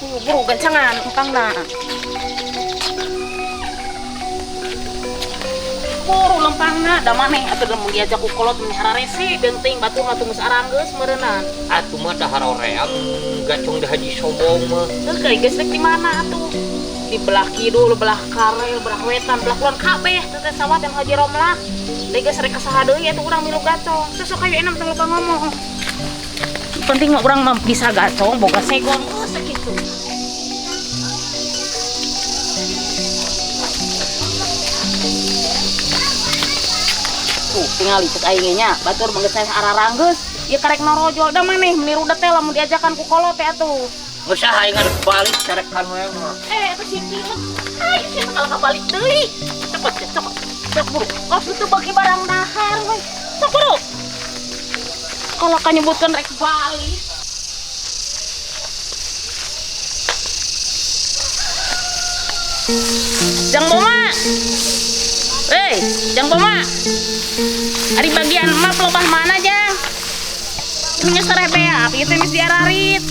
tuh buru gancangan empangna. Buru lempangna da maneh atuh mun diajak ku kolot menyara resi genting batur mah teu geus aranggeus meureunna. Atuh mah dah haroream gacong dah haji sombong mah. Teu geus rek di mana atuh? Di belah kidul, belah karel, belah wetan, belah kulon kabeh teh teh sawat yang Haji Romlah. Deui geus rek kasaha deui atuh urang milu gacong. Sesuk hayu enam teh lupa ngomong. Penting mah urang mah bisa gacong boga segong sakitu. Tuh tinggal cek aing nya batur mah geus ararang geus ieu karek norojol da maneh meniru da teh lamun diajakan ku kolot teh atuh. Geus saha ingan balik carekan we mah. Atuh sipil mah ai sia kalau kabalik deui. Cepet cepet. Sok buru. Kos itu bagi barang dahar we. Sok buru. Kalau kan nyebutkan rek balik. Jang Boma. Jang Boma. Ari bagian map lobah mana, Jang? Punya sereh bea, itu mis diararit.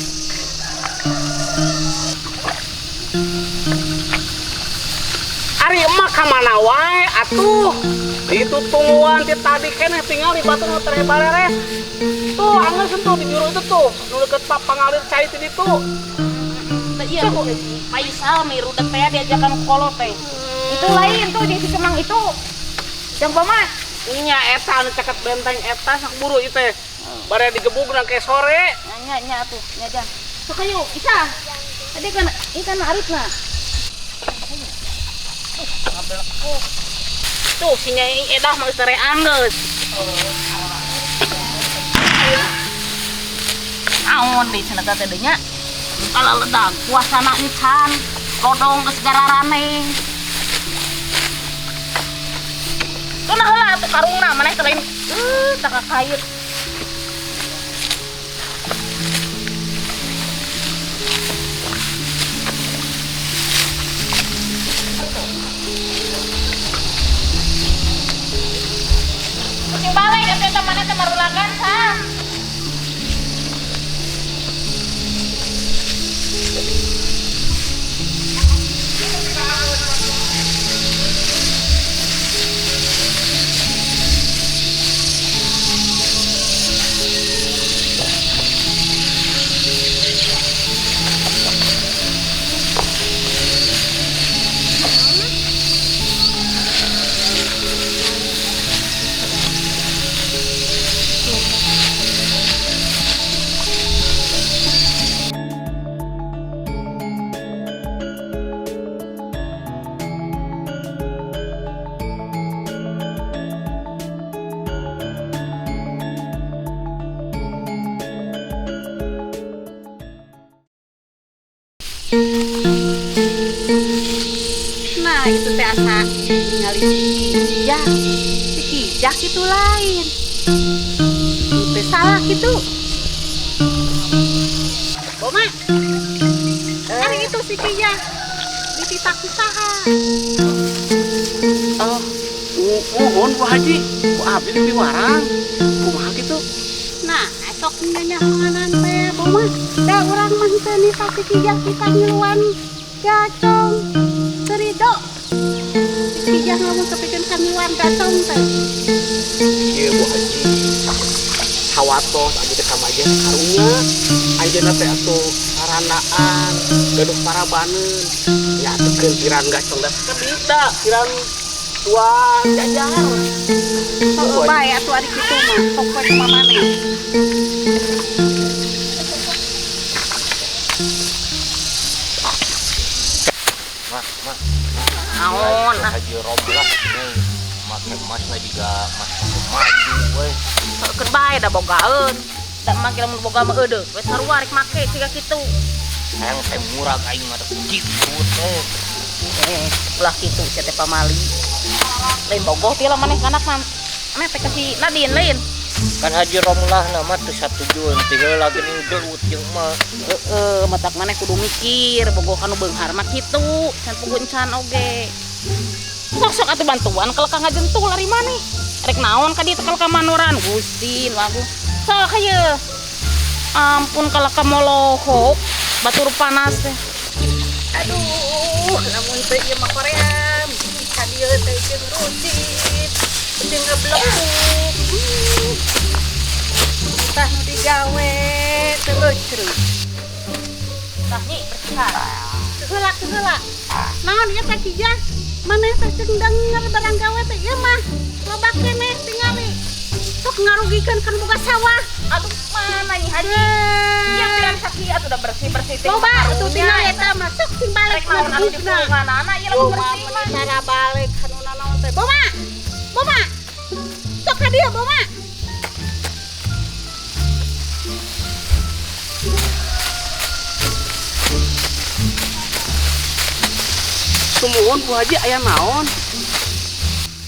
Ari emak ka mana wae atuh? Itu tungguan ti tadi keneh tinggal di batu nu tereh bareres. Tuh, anggeus tuh di juru itu tuh, nu deket pangalir cai ti ditu. Iya, Faisal miru teh diajakan kolot teh. Itu lain tuh di si Kemang itu. Jang Boma. Nya eta anu caket benteng eta sak buru ieu teh. Bare digebugna ke sore. Nya atuh, nya Jang. Sok ayo, Isa. Tadi kan ikan aritna. Tuh si Nyai edah mah geus tere anggeus. Naon deui cenah teh deui nya? Kalau ledag puasana encan, lodong geus gararane. Tunah heula atuh karungna maneh teh lain tak kakayut. Kucing balik atuh eta maneh teh marulagan sang. Nah itu teh asa ngali si kijak itu lain itu salah gitu. Boma hari itu si kijak dititak usaha. Oh, nuhun Bu Haji. Bu Abi di warang. Kumaha gitu? Nah esok nanya penganan teh Boma da urang mah teu nitak si kijak kita ngiluan gacong terido. Kijak ngomong kepikeun kamiluan gacong teh. Iya Bu Haji. Hawatos aja teh sama aja karunya. Anjeunna teh atuh sarandaan, gaduh parabaneun. Ya atuh kiran gacong da sakadita, kiran tua jajar. Sok bae atuh ari kitu mah, sok poe kumaha Mas. naon Haji Romlah make emasna juga mas maju we. keur bae da bogaeun. Da make lamun boga mah eudeuh, we sarua rek make siga kitu. Hayang teh murah aing mah kitu teh. Ulah kitu sia teh pamali. Lain bogoh ti lah maneh kanak mah. Maneh teh kasih Nadine lain. Kan Haji Romlah nama teu satujuan teh heula geuning deut jeung mah. Matak maneh kudu mikir bogoh kanu beunghar mah kitu, can puguncan oge. Sok-sok atuh bantuan kalau ka ngajentul ari maneh. Rek naon ka dieu kalau ka manuran Gusti nu agung. Sok hayeul. Ampun kalau ka molohok batur panas teh. Aduh, namun teh ieu mah koream. Ka dieu teh jeung rucit, jeung ngeblekuk. Tah nu digawe terus. Tah nyi bersihan. Heula. Naon ieu teh Kijah? Maneh teh ceung denger barang gawe teh ieu mah. Loba keneh tingali. Sok ngarugikeun kan boga sawah. Aduh, mana Nyi Haji? Yang piran sakit atuh udah bersih-bersih teh. Loba atuh tinggal eta mah sok sing balik Rek naon anu di pulunganana ieu lamun bersih mah. cara balik anu naon teh. Boma. Sok ka dieu Boma. Sumuhun Bu Haji aya naon?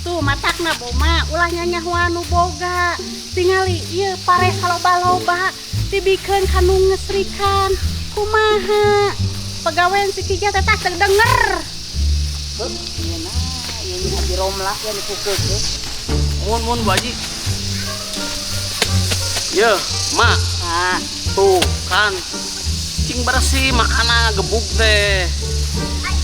Tuh matakna Boma, ulah nyanyahoan nu boga. Tingali ieu pare saloba-loba dibikeun kanu ngesrikan. Kumaha? Pegawean si Kijah teh tah teu denger. Ieu Nyi Haji Romlah yang dikukeun. Mun Bu Haji. Ye, Mak. Ah, Tuh kan cing bersih makana gebuk teh.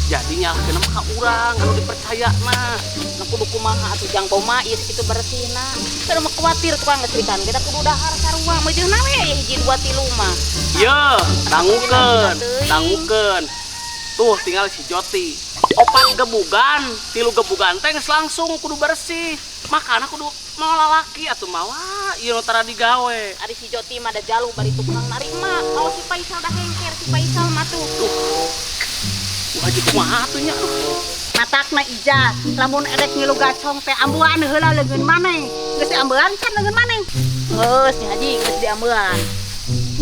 Jadi nyalahkeun mah ka urang anu dipercaya na. na kudu kumaha atuh jang Boma ieu kitu bersihna. Teu mah kuatir tukang ngesrikan kita kudu dahar sarua meujeuhna we ya hiji 2 3 mah. Ye, dangukeun. Tuh tinggal si Joti. Opat gebugan, 3 gebugan teh geus langsung kudu bersih. Makana kudu mau lalaki atuh mawa ieu nu tara digawe. Ari si Joti mah da jalu bari tukang narima. Kalau si Faisal dah hengker si Faisal mah tuh. Bu Haji kumaha atuh nya? Matakna Ija, lamun edek ngilu gacong teh ambuan heula leungeun maneh. Geus ambuan kan leungeun maneh. Geus Nyi Haji geus diameuan.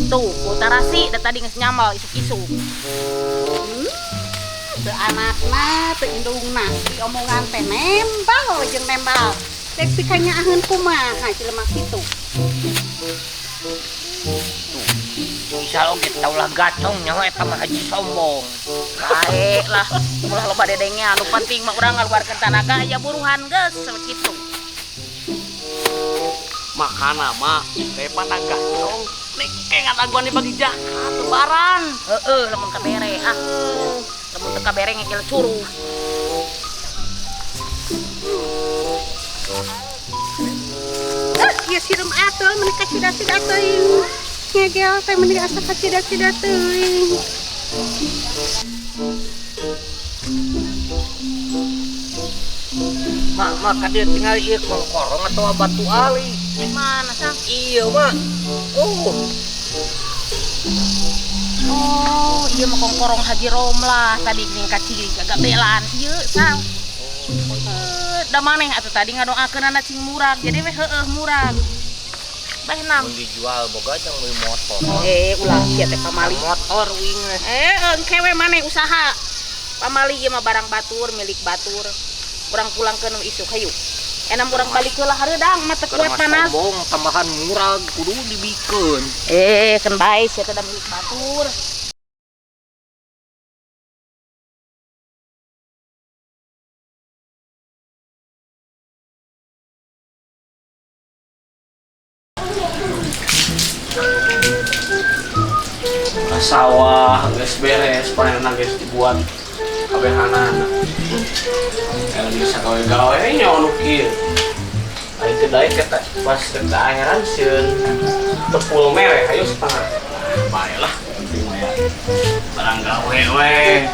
Tuh, ku tarasi da tadi geus nyamal isuk-isuk. Teu anakna, teu indungna, diomongan teh nembal jeung nembal. Cek pikanyaaheun kumaha jelema kitu. Bisa oge taulah gacong nyawa eta mah Haji sombong. Kae lah, ulah loba dedengnya anu penting mah urang ngaluarkeun tanaga aya buruhan geus sakitu. Makana mak teh pada gacong nek kengat aguan dibagi jahat lebaran. Heeh, lamun kabere ah. Lamun teu kabere ngekil curuh. Ieu sirum atul meuni kacida-cida teuing. Ngegel teh meuni asa kacida-cida teuing. Mak dia tinggal ieu korong atau batu ali. Mana sang? Iya, Mak. Oh, ieu mah kongkorong Haji Romlah tadi geuning kaciri agak belan ieu sang. Da maneh atuh tadi ngadoakeun anak cing murag. Jadi we heueuh murag. Bae nam. Mun dijual boga jeung meuli motor. Ulah ieu teh pamali. Motor wing. Engke we maneh usaha. Pamali ieu mah barang batur, milik batur. Urang pulangkeun isuk hayu. Enam urang balik heula hareudang mah teu kuat panas. Sombong tambahan murag kudu dibikeun. Kan bae sia teh da milik batur. Sawah geus beres, panenna geus dibuat kabehanan. Kalau bisa gawe-gawe nya nu kieu. Ai teh daek eta pas teu akhiran sieun tepul mere hayu setengah. Baelah lumayan. Barang gawe we.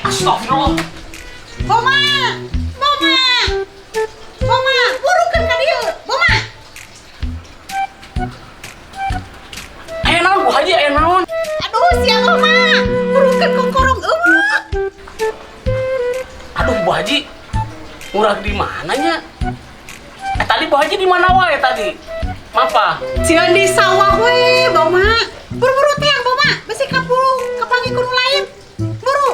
Astagfirullah. Boma, burukeun ka dieu. Boma. Aya naon Bu Haji, aya naon? Aduh, sia Boma. Burukeun kongkorong eueuh. Aduh Bu Haji, murah di mananya? Tadi Bu Haji di mana wae tadi? Mapa? Sieun di sawah we, Boma. Buru-buru tiang Boma, besi kapulung, kapangi kudu lain. Buru.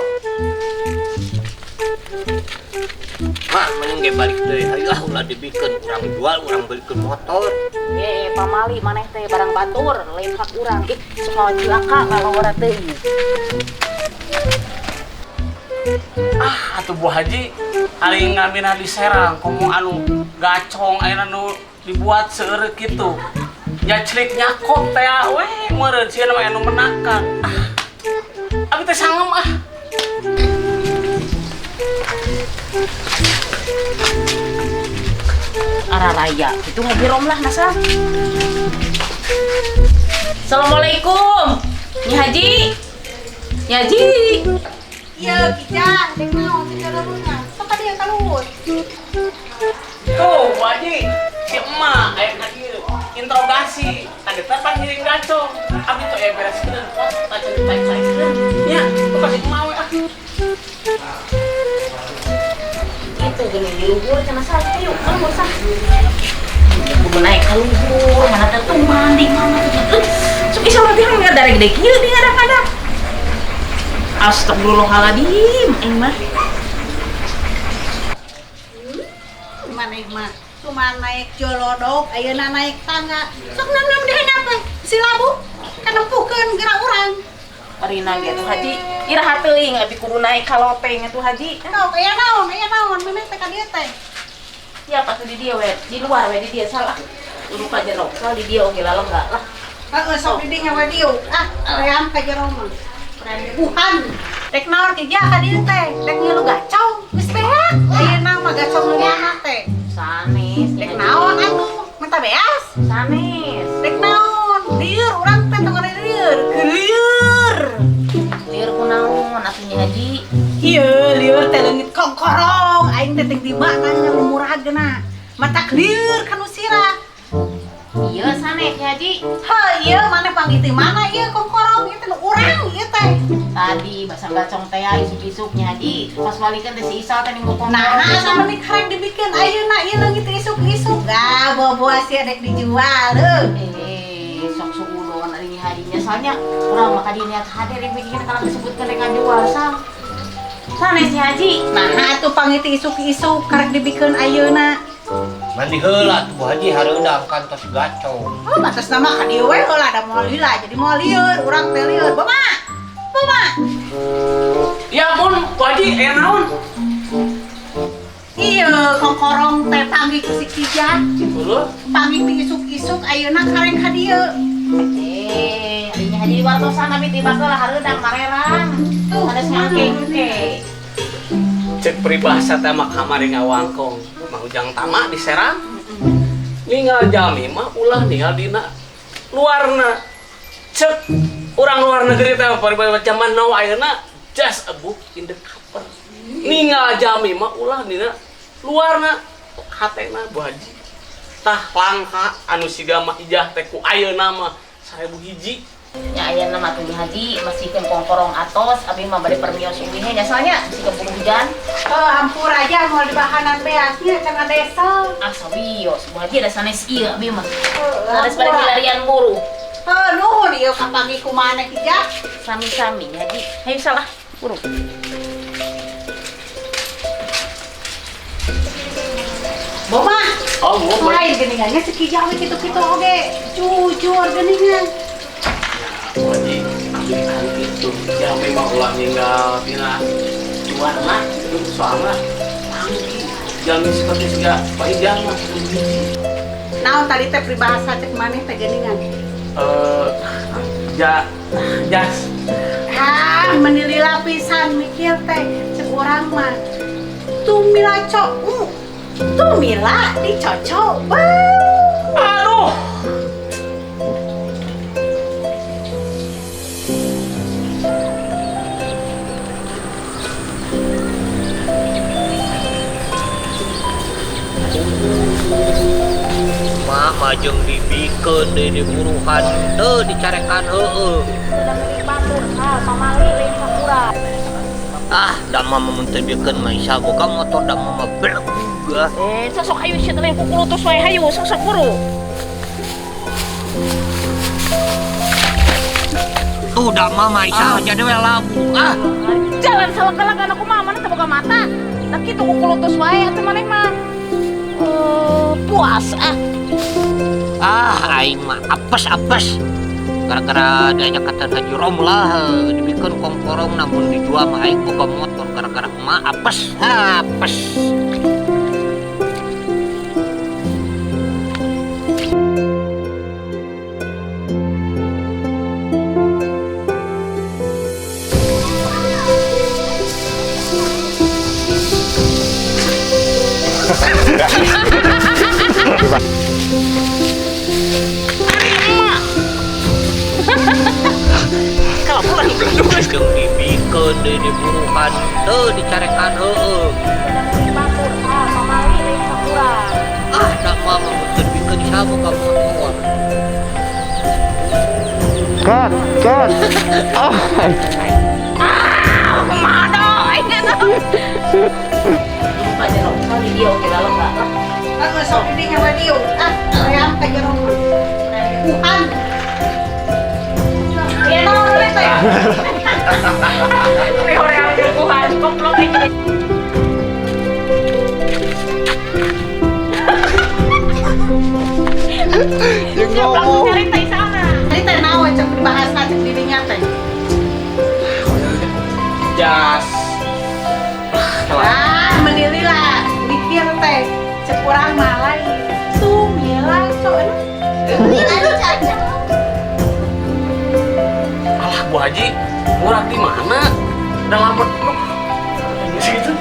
ge balik deui. Ayo ulah dibikeun urang jual, urang belikeun motor. Ye pamali maneh teh barang batur lain hak urang. Ih sok cilaka kalau ora teuing. Atuh Bu Haji, hari ngamina di Serang, komo anu gacong ayeuna nu dibuat seureuk kitu. Ya celik nyakot teh we meureun sieun mah anu menakan. Abi teh sangem Arah raya itu ngajirom lah nasa. Assalamualaikum Nyi Haji. Nyi Haji. Iya, kijang, dek naon di dalamnya. Sok ka dia kaluhur. Tuh, Bu Haji, si emak aya ka dieu interogasi. Tadi teh pan ngiring gacong. Abi tuh aya bereskeun pos baca dicai-caikeun. Nya, tuh kasih emak we Itu gini di luhur cenah saya yuk kamu usah. Kudu naik ka luhur, mana teh tuh mandi mana tuh. Sok isa mah bilang enggak dari gede kieu di ngadak-ngadak. Astagfirullahaladzim, mah. Maneh mah cuma naik jolodok, ayeuna naik tangga. Sok nam di handap teh. Silabu kanempukeun gerak urang. Parina gitu Haji. Iraha teuing abi kudu naik ka loteng atuh Haji. Aya naon, memeh teh ka dieu teh. Ya pas di dia we, di luar we di dia salah. Kudu ka jero, sal di dia oge lalengga lah. Heeh, sok di dinya we dieu. Ream ka jero mah. Buhan. Dek naon ki ja ka dieu teh. Dek ngilu gacong. Geus beak. Ayeuna mah gacong leungeunna teh. Sanes. Dek naon atuh? Minta beas. Sanes. Dek naon? Lieur urang teh teu ngari lieur. Lieur. Lieur kunaon atuh Nyi Haji? Ieu lieur teh leungit kongkorong. Aing teh teh di mana nya murahgeuna. Matak lieur kanu sirah. Iya sanes Nyi Haji. Heuh, ieu maneh panggih ti mana ieu kongkorong? Ieu teh nu urang ieu teh. Tadi basa gacong teh isuk-isuk Nyi Haji. Pas balikeun teh si Isa teh minggu kongkong. Nah, sama nih karek dibikin ayeuna ieu leungit isuk-isuk. Gah, bawa sih dek dijual heuh. Sok suulun ari Nyi Haji nya soalnya urang mah kadi niat hadir yang bikin kalau disebutkeun rek ngajual sang. Sanes Nyi Haji. Nah, atuh panggih ti isuk-isuk karek dibikeun ayeuna. Mandi heula tuh Bu Haji hareudang kantos gacong. Oh, batas nama ka dieu we heula da moal lila jadi moal lieur, urang teh lieur. Bama. Ya ampun, Bu Haji, aya naon? Ieu kongkorong teh panggih ku si Kijang. Heeh. Panggih ti isuk-isuk ayeuna karek ka dieu. Ari Nyi Haji di wartosan tapi tiba ke hareudang marerang. Tuh, Sanes ngake-ngake. Cek peribahasa teh mah kamari ngawangkong. Mah ujang tamak di Serang. Ninggal jami mah ulah ninggal dina luarna. Cek urang luar negeri teh paribahasa zaman now ayeuna just a book in the cover. Ninggal jami mah ulah dina luarna hatena Bu Haji. Tah langka anu siga mah ijah teh ku ayeuna mah 1000 hiji. Nya aya nama tuh Nyi Haji masihkeun kongkorong atos abi mah bade permios ulihe nya soalnya masih keburu hujan. Hampur aja mau di bahanan beasnya cenah desa. Asa bios Bu Haji ada sanes ieu abi mah. Sanes bade pilarian buru. Nuhun ieu kapanggih ku maneh Kijang. Sami-sami Nyi Haji. Hayu salah buru. Boma. Oh, Bu Lain geuningannya si Kijang we kitu-kitu oge. Jujur geuningan. Bu Haji, pilihan itu yang memang ulah ninggal dina luarna itu soalnya panggi jangan seperti siga Pak Ijang mah Naon tadi teh peribahasa cek maneh teh geuningan. jas Menilila pisan mikir teh cek urang mah. Tumila tumila dicocok. aduh Mak majeng dibikeun deui diburuhan teu dicarekan heueuh. Udah milik batur hal pamali lain sakurang. Da mah mun teu bikeun mah isa boga motor da mah belek. Sosok hayu sieu teh pukul utus wae hayu sosok buru. Tuh da mah isa jadi we labu. Jalan salah-salah kana kumaha mana teu boga mata. Da kitu kukulutus wae atuh maneh mah. Puas ah. Aing mah apes gara-gara diajak kata Haji Romlah dibikin kongkorong namun dijual mah aing boga motor gara-gara emak apes. Kalau pulang Geus dibikin deui diburukan teu dicarekan heueuh. bapur ah pamali deui kurang. Da mah teu dibikin saha boga motor. Kumaha ini tuh. Pada lokal dia oke dalam lah. Kan sok dinya radio. Ayam ka jerong. Tuhan. Ya no, itu ya. Ini orang yang Tuhan, goblok ini. Jeung Dia ngomong. langsung cari tai sana. Tadi teh naon cek dibahas cek dirinya teh. Jas. Mendili lah mikir teh cek urang mah lain. Tuh mila sok. Mila lu caca. Alah Bu Haji, murah di mana? Dalam bentuk. Di situ.